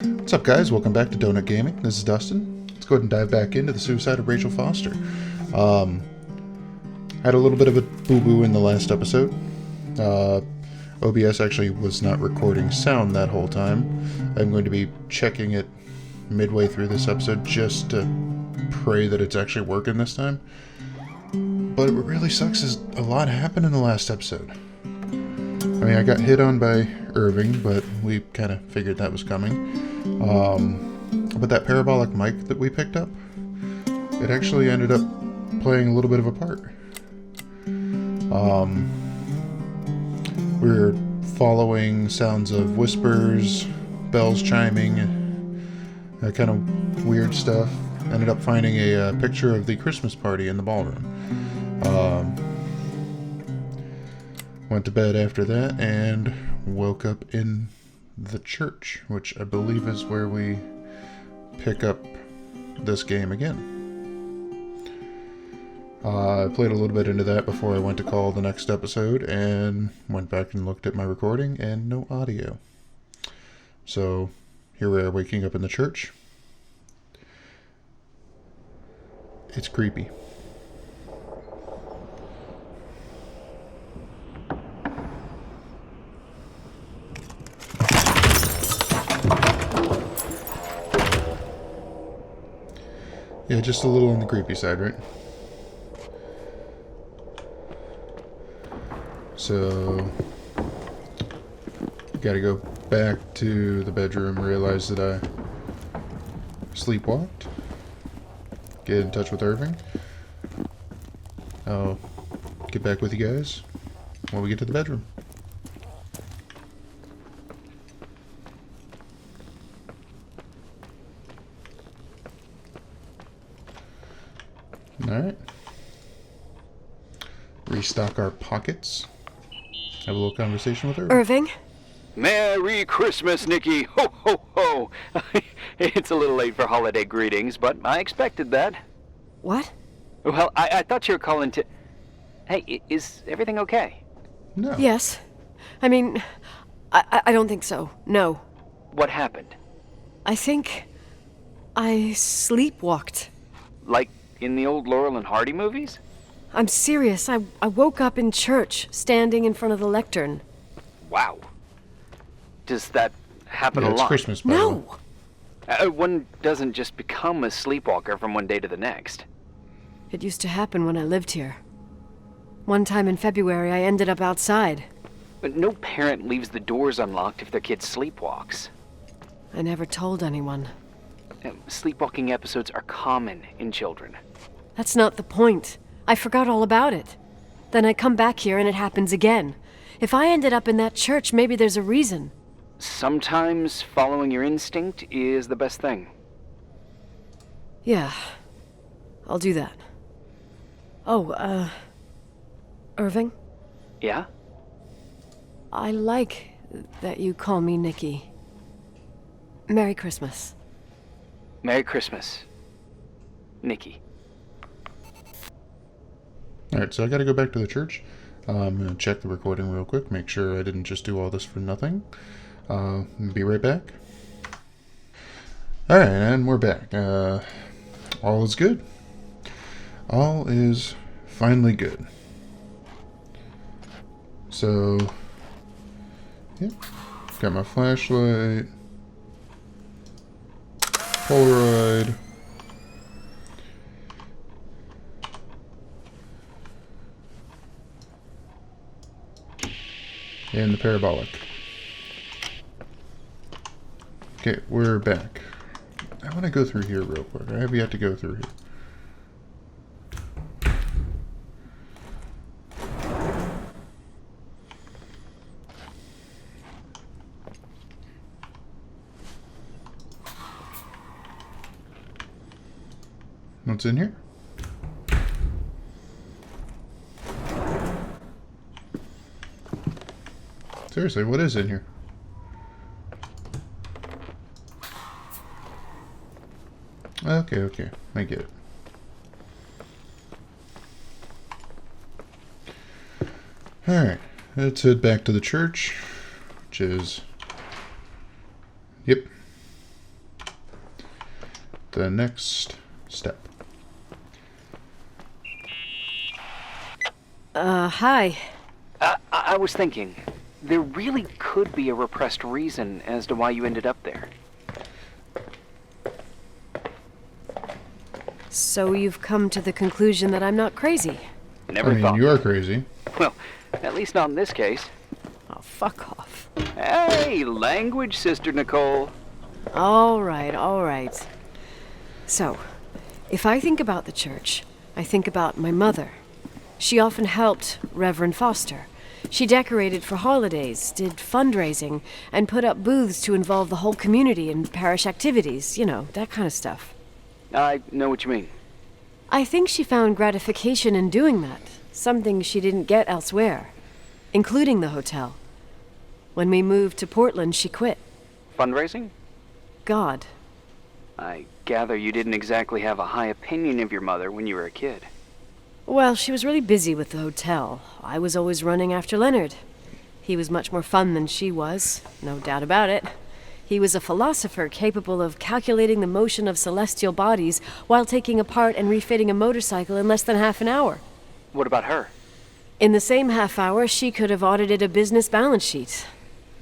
What's up, guys? Welcome back to Donut Gaming. This is Dustin. Let's go ahead and dive back into the suicide of Rachel Foster. Had a little bit of a boo-boo in the last episode. OBS actually was not recording sound that whole time. I'm going to be checking it midway through this episode just to pray that it's actually working this time. But what really sucks is a lot happened in the last episode. I mean, I got hit on by Irving, but we kind of figured that was coming. But that parabolic mic that we picked up, it actually ended up playing a little bit of a part. We were following sounds of whispers, bells chiming, kind of weird stuff. Ended up finding a picture of the Christmas party in the ballroom. Went to bed after that and woke up in the church, which I believe is where we pick up this game again. I played a little bit into that before I went to call the next episode and went back and looked at my recording and no audio. So here we are waking up in the church. It's creepy. Yeah, just a little on the creepy side, right? So, gotta go back to the bedroom, realize that I sleepwalked, get in touch with Irving. I'll get back with you guys when we get to the bedroom. Alright. Restock our pockets. Have a little conversation with Irving. Irving? Merry Christmas, Nikki! Ho, ho, ho! It's a little late for holiday greetings, but I expected that. What? Well, I thought you were calling to... Hey, is everything okay? No. Yes. I mean, I don't think so. No. What happened? I think I sleepwalked. Like in the old Laurel and Hardy movies? I'm serious. I woke up in church, standing in front of the lectern. Wow. Does that happen Yeah, a it's lot? Christmas, by the way. No! One doesn't just become a sleepwalker from one day to the next. It used to happen when I lived here. One time in February, I ended up outside. But no parent leaves the doors unlocked if their kid sleepwalks. I never told anyone. Sleepwalking episodes are common in children. That's not the point. I forgot all about it. Then I come back here and it happens again. If I ended up in that church, maybe there's a reason. Sometimes following your instinct is the best thing. Yeah. I'll do that. Oh, Irving? Yeah? I like that you call me Nikki. Merry Christmas. Merry Christmas, Nikki. Alright, so I gotta go back to the church. I'm gonna check the recording real quick, make sure I didn't just do all this for nothing. Be right back. Alright, and we're back. All is good. All is finally good. So, yeah, got my flashlight, Polaroid, and the parabolic. Okay, we're back. I want to go through here real quick. I have yet to go through here. What's in here? Seriously, what is in here? Okay, I get it. Alright, let's head back to the church, which is... Yep, the next step. Hi. I was thinking, there really could be a repressed reason as to why you ended up there. So you've come to the conclusion that I'm not crazy? Never I mean, thought. you're crazy. Well, at least not in this case. Oh, fuck off. Hey, language, Sister Nicole. All right. So, if I think about the church, I think about my mother. She often helped Reverend Foster. She decorated for holidays, did fundraising, and put up booths to involve the whole community in parish activities, you know, that kind of stuff. I know what you mean. I think she found gratification in doing that, something she didn't get elsewhere, including the hotel. When we moved to Portland, she quit. Fundraising? God. I gather you didn't exactly have a high opinion of your mother when you were a kid. Well, she was really busy with the hotel. I was always running after Leonard. He was much more fun than she was, no doubt about it. He was a philosopher capable of calculating the motion of celestial bodies while taking apart and refitting a motorcycle in less than half an hour. What about her? In the same half hour, she could have audited a business balance sheet.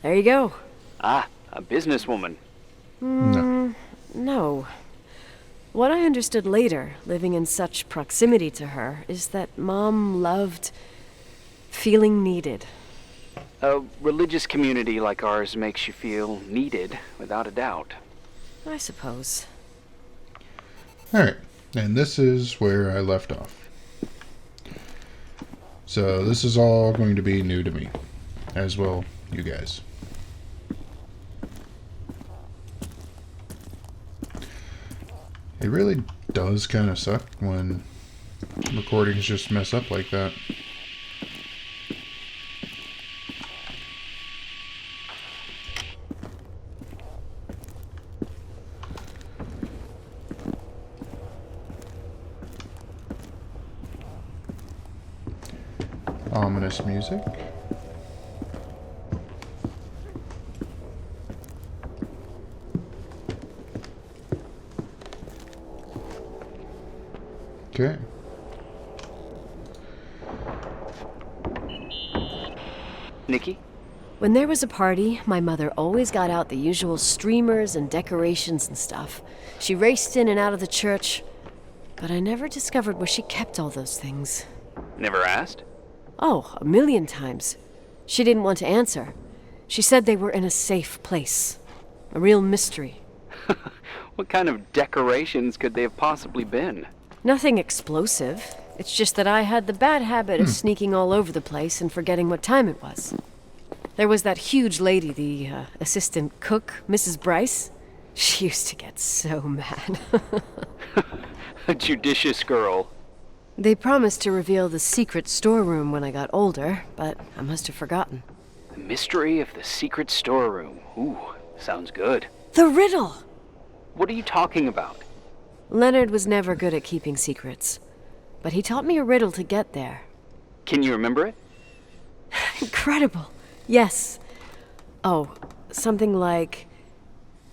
There you go. Ah, a businesswoman. No. No. What I understood later, living in such proximity to her, is that Mom loved feeling needed. A religious community like ours makes you feel needed, without a doubt. I suppose. Alright, and this is where I left off. So this is all going to be new to me, as well you guys. It really does kind of suck when recordings just mess up like that. Ominous music. Okay. Nikki? When there was a party, my mother always got out the usual streamers and decorations and stuff. She raced in and out of the church, but I never discovered where she kept all those things. Never asked? Oh, 1,000,000 times. She didn't want to answer. She said they were in a safe place. A real mystery. What kind of decorations could they have possibly been? Nothing explosive. It's just that I had the bad habit of sneaking all over the place and forgetting what time it was. There was that huge lady, the assistant cook, Mrs. Bryce. She used to get so mad. A judicious girl. They promised to reveal the secret storeroom when I got older, but I must have forgotten. The mystery of the secret storeroom. Ooh, sounds good. The riddle! What are you talking about? Leonard was never good at keeping secrets, but he taught me a riddle to get there. Can you remember it? Incredible. Yes. Oh, something like,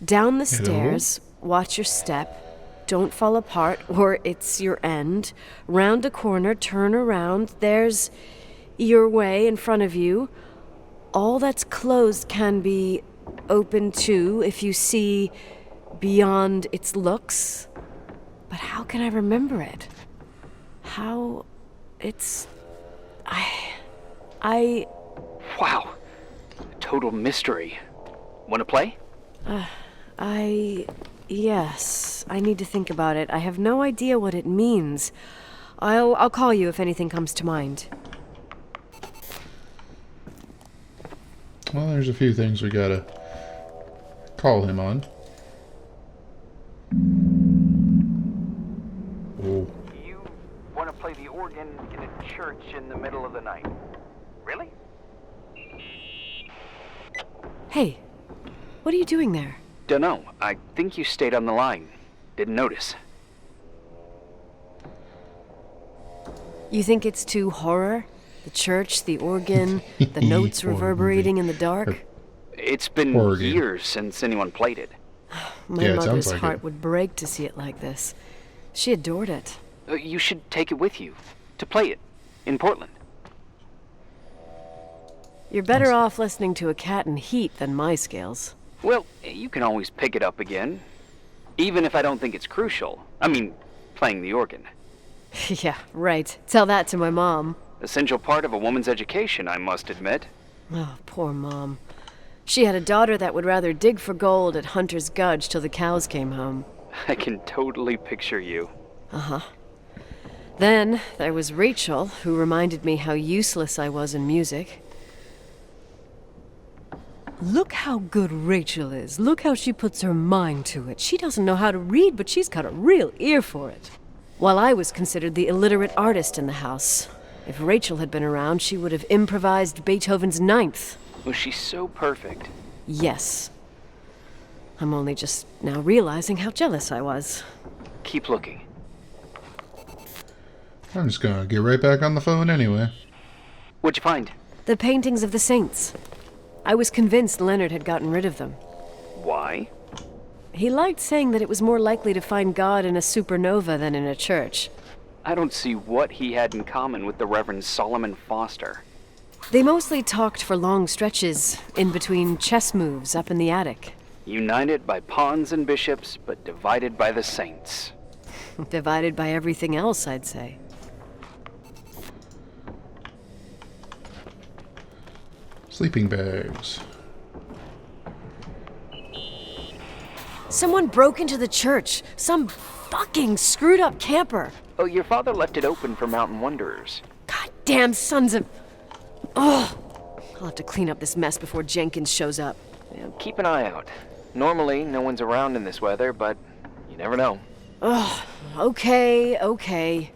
down the Hello? stairs, watch your step, don't fall apart or it's your end, round a corner, turn around, there's your way in front of you. All that's closed can be open too if you see beyond its looks. But how can I remember it? How... it's... I... Wow. Total mystery. Want to play? Yes, I need to think about it. I have no idea what it means. I'll call you if anything comes to mind. Well, there's a few things we gotta call him on. Oh, You want to play the organ in a church in the middle of the night. Really? Hey, what are you doing there? Dunno. I think you stayed on the line. Didn't notice. You think it's too horror? The church, the organ, the notes Horror reverberating movie. in the dark? It's been Horror game. years since anyone played it. My Yeah, it mother's sounds like heart it. would break to see it like this. She adored it. You should take it with you to play it in Portland. You're better off listening to a cat in heat than my scales. Well, you can always pick it up again, even if I don't think it's crucial. I mean, playing the organ. Yeah, right. Tell that to my mom. Essential part of a woman's education, I must admit. Oh, poor Mom. She had a daughter that would rather dig for gold at Hunter's Gulch till the cows came home. I can totally picture you. Then there was Rachel, who reminded me how useless I was in music. Look how good Rachel is. Look how she puts her mind to it. She doesn't know how to read, but she's got a real ear for it. While I was considered the illiterate artist in the house. If Rachel had been around, she would have improvised Beethoven's Ninth. Was she so perfect? Yes. I'm only just now realizing how jealous I was. Keep looking. I'm just gonna get right back on the phone anyway. What'd you find? The paintings of the saints. I was convinced Leonard had gotten rid of them. Why? He liked saying that it was more likely to find God in a supernova than in a church. I don't see what he had in common with the Reverend Solomon Foster. They mostly talked for long stretches, in between chess moves up in the attic. United by pawns and bishops, but divided by the saints. Divided by everything else, I'd say. Sleeping bags. Someone broke into the church. Some fucking screwed up camper. Oh, your father left it open for mountain wanderers. Goddamn sons of... Oh, I'll have to clean up this mess before Jenkins shows up. Yeah, keep an eye out. Normally, no one's around in this weather, but you never know. Okay.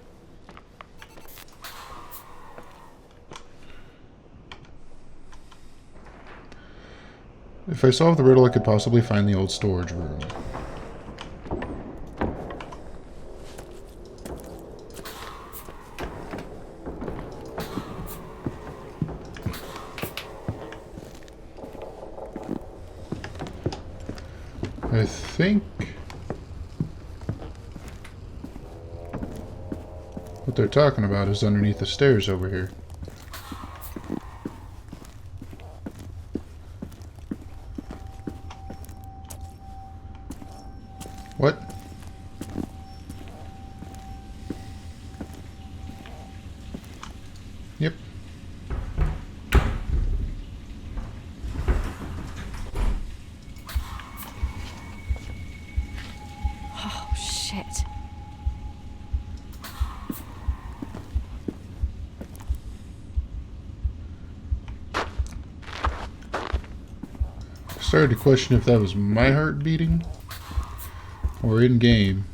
If I solve the riddle, I could possibly find the old storage room. I think what they're talking about is underneath the stairs over here. What? Yep. Oh, shit. Started to question if that was my heart beating or in game.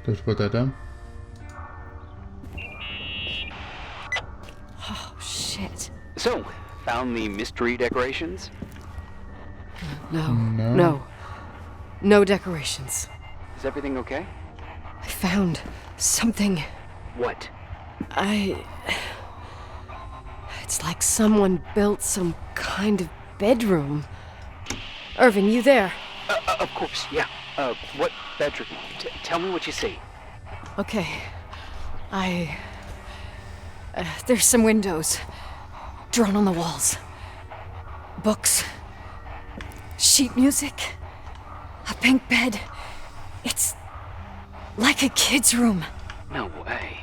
Do I have to put that down? Oh, shit. So, found the mystery decorations? No. No decorations. Is everything okay? I found something. What? It's like someone built some kind of bedroom. Irving, you there? Of course, yeah. What bedroom? Tell me what you see. Okay. There's some windows. Drawn on the walls. Books. Sheet music. A pink bed. It's like a kid's room. No way.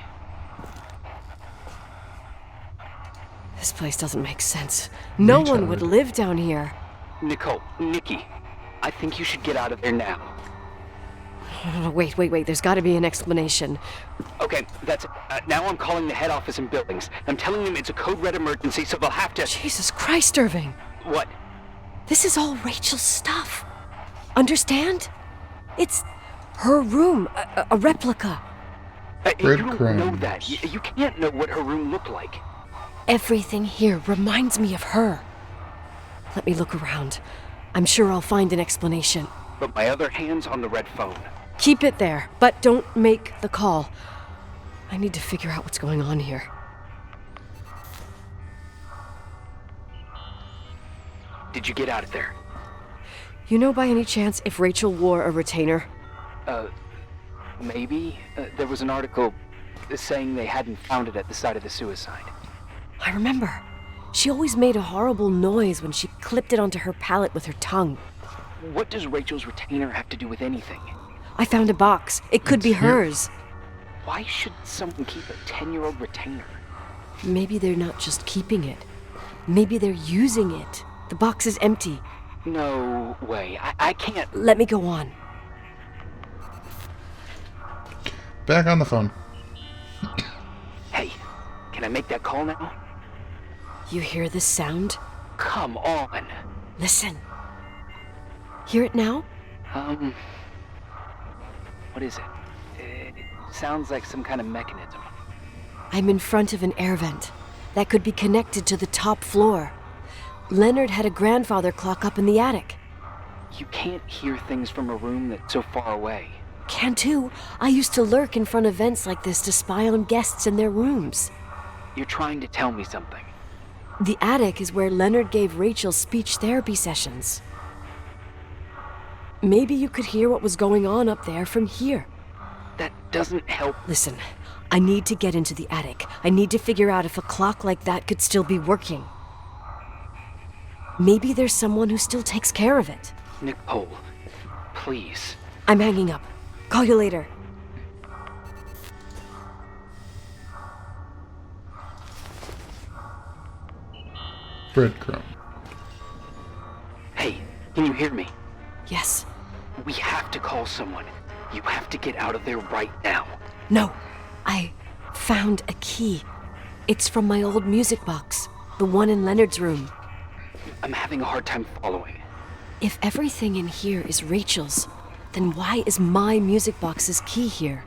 This place doesn't make sense. No one would live down here. Nikki, I think you should get out of there now. Wait. There's got to be an explanation. Okay, that's it. Now I'm calling the head office and buildings. I'm telling them it's a code red emergency, so they'll have to... Jesus Christ, Irving. What? This is all Rachel's stuff. Understand? It's her room, a replica. You don't know Breadcrumbs. that. You can't know what her room looked like. Everything here reminds me of her. Let me look around. I'm sure I'll find an explanation. But my other hand's on the red phone. Keep it there, but don't make the call. I need to figure out what's going on here. Did you get out of there? You know by any chance if Rachel wore a retainer? Maybe. There was an article saying they hadn't found it at the site of the suicide. I remember. She always made a horrible noise when she clipped it onto her palate with her tongue. What does Rachel's retainer have to do with anything? I found a box. It could be hers. Why should someone keep a 10-year-old retainer? Maybe they're not just keeping it. Maybe they're using it. The box is empty. No way. I can't. Let me go on. Back on the phone. Hey, can I make that call now? You hear this sound? Come on. Listen. Hear it now? What is it? It sounds like some kind of mechanism. I'm in front of an air vent. That could be connected to the top floor. Leonard had a grandfather clock up in the attic. You can't hear things from a room that's so far away. Can too. I used to lurk in front of vents like this to spy on guests in their rooms. You're trying to tell me something. The attic is where Leonard gave Rachel speech therapy sessions. Maybe you could hear what was going on up there from here. That doesn't help. Listen, I need to get into the attic. I need to figure out if a clock like that could still be working. Maybe there's someone who still takes care of it. Nicole, please. I'm hanging up. Call you later. Breadcrumb. Hey, can you hear me? Yes. We have to call someone. You have to get out of there right now. No. I found a key. It's from my old music box. The one in Leonard's room. I'm having a hard time following. If everything in here is Rachel's, then why is my music box's key here?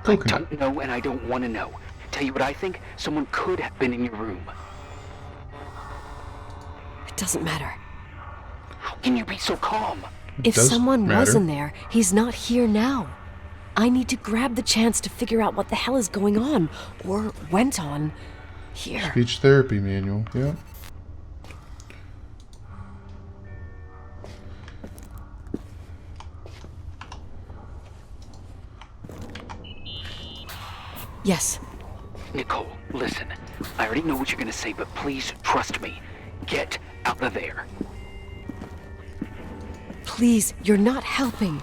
I don't know and I don't want to know. Tell you what I think? Someone could have been in your room. It doesn't matter. How can you be so calm? If does someone matter. was in there, he's not here now. I need to grab the chance to figure out what the hell is going on, or went on, here. Speech therapy manual, yeah. Yes. Nicole, listen. I already know what you're gonna say, but please trust me. Get out of there. Please, you're not helping.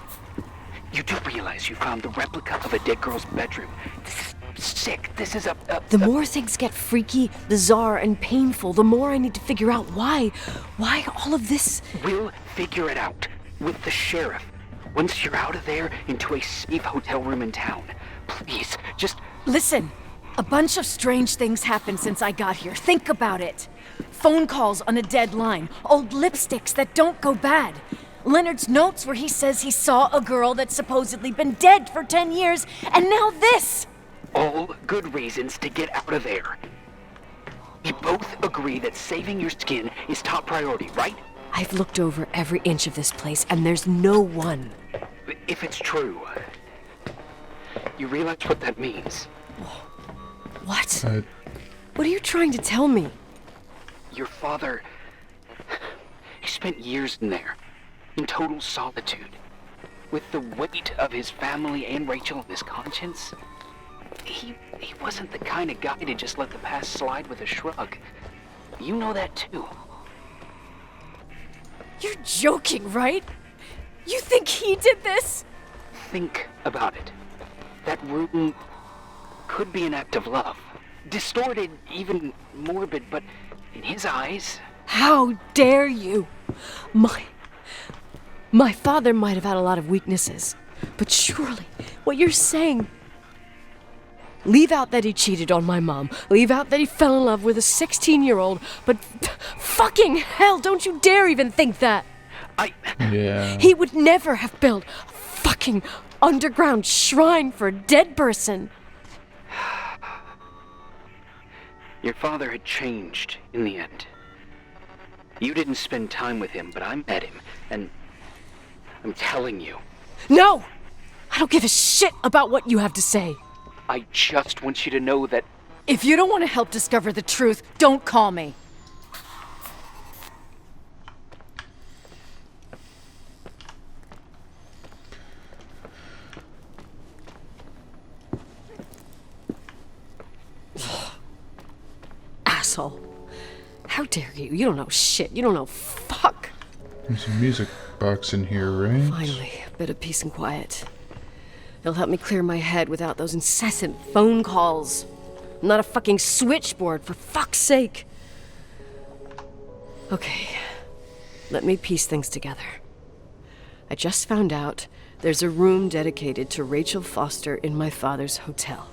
You do realize you found the replica of a dead girl's bedroom. This is sick. This is The more things get freaky, bizarre, and painful, the more I need to figure out why all of this. We'll figure it out. With the sheriff. Once you're out of there, into a safe hotel room in town. Please, just... Listen, a bunch of strange things happened since I got here. Think about it. Phone calls on a dead line, old lipsticks that don't go bad. Leonard's notes where he says he saw a girl that's supposedly been dead for 10 years, and now this! all good reasons to get out of there. You both agree that saving your skin is top priority, right? I've looked over every inch of this place, and there's no one. If it's true, you realize what that means. What? What are you trying to tell me? Your father, he spent years in there, in total solitude. With the weight of his family and Rachel on his conscience, he wasn't the kind of guy to just let the past slide with a shrug. You know that too. You're joking, right? You think he did this? Think about it. That room could be an act of love. Distorted, even morbid, but in his eyes... How dare you? My father might have had a lot of weaknesses, but surely what you're saying... Leave out that he cheated on my mom. Leave out that he fell in love with a 16-year-old, but fucking hell, don't you dare even think that! Yeah. He would never have built a fucking underground shrine for a dead person. Your father had changed in the end. You didn't spend time with him, but I met him, and I'm telling you, No! I don't give a shit about what you have to say. I just want you to know that If you don't want to help discover the truth, don't call me. Asshole. How dare you? You don't know shit. You don't know fuck. There's a music box in here, right? Finally, a bit of peace and quiet. It'll help me clear my head without those incessant phone calls. I'm not a fucking switchboard, for fuck's sake. Okay, let me piece things together. I just found out there's a room dedicated to Rachel Foster in my father's hotel.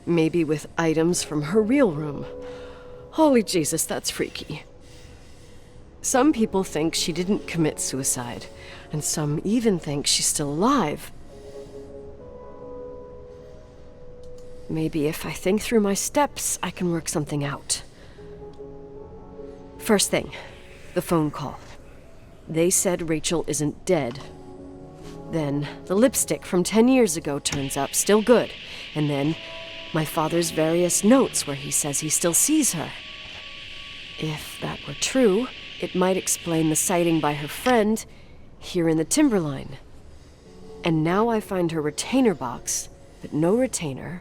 Maybe with items from her real room. Holy Jesus, that's freaky. Some people think she didn't commit suicide, and some even think she's still alive. Maybe if I think through my steps, I can work something out. First thing, the phone call. They said Rachel isn't dead. Then the lipstick from 10 years ago turns up, still good. And then my father's various notes where he says he still sees her. If that were true, it might explain the sighting by her friend here in the Timberline. And now I find her retainer box, but no retainer.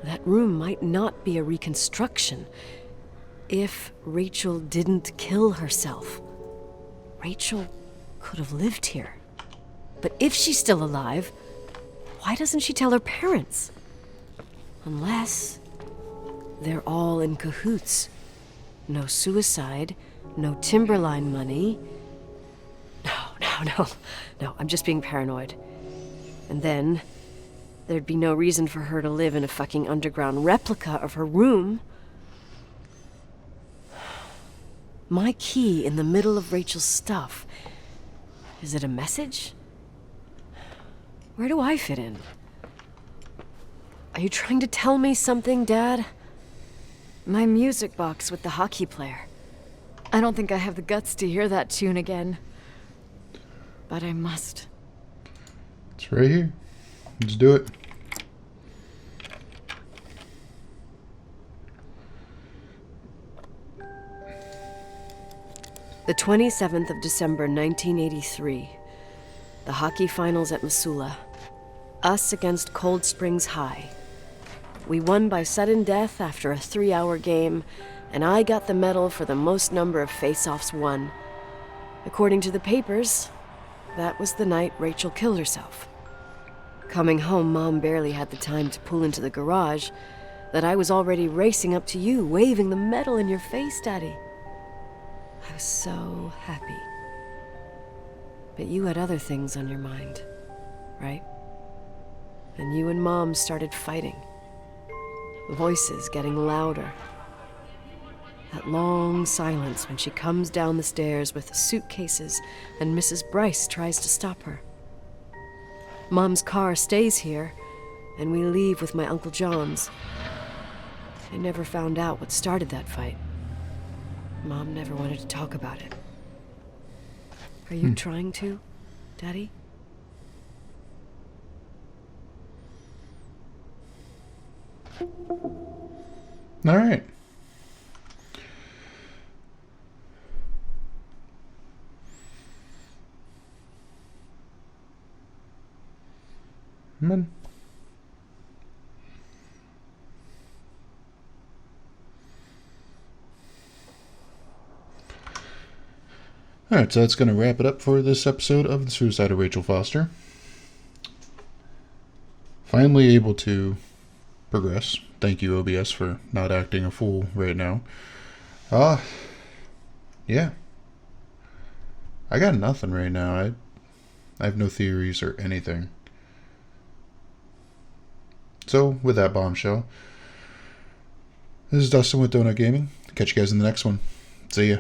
That room might not be a reconstruction. If Rachel didn't kill herself, Rachel could have lived here. But if she's still alive, why doesn't she tell her parents? Unless they're all in cahoots. No suicide, no Timberline money. No, I'm just being paranoid. And then there'd be no reason for her to live in a fucking underground replica of her room. My key in the middle of Rachel's stuff. Is it a message? Where do I fit in? Are you trying to tell me something, Dad? My music box with the hockey player. I don't think I have the guts to hear that tune again. But I must. It's right here. Let's do it. The 27th of December, 1983. The hockey finals at Missoula. Us against Cold Springs High. We won by sudden death after a 3-hour game, and I got the medal for the most number of face-offs won. According to the papers, that was the night Rachel killed herself. Coming home, Mom barely had the time to pull into the garage that I was already racing up to you, waving the medal in your face, Daddy. I was so happy. But you had other things on your mind, right? And you and Mom started fighting. Voices getting louder. That long silence when she comes down the stairs with suitcases and Mrs. Bryce tries to stop her. Mom's car stays here, and we leave with my Uncle John's. I never found out what started that fight. Mom never wanted to talk about it. Are you trying to, Daddy? All right. Man. Alright, so that's going to wrap it up for this episode of The Suicide of Rachel Foster. Finally able to progress. Thank you, OBS, for not acting a fool right now. Yeah. I got nothing right now. I have no theories or anything. So, with that bombshell, this is Dustin with Donut Gaming. Catch you guys in the next one. See ya.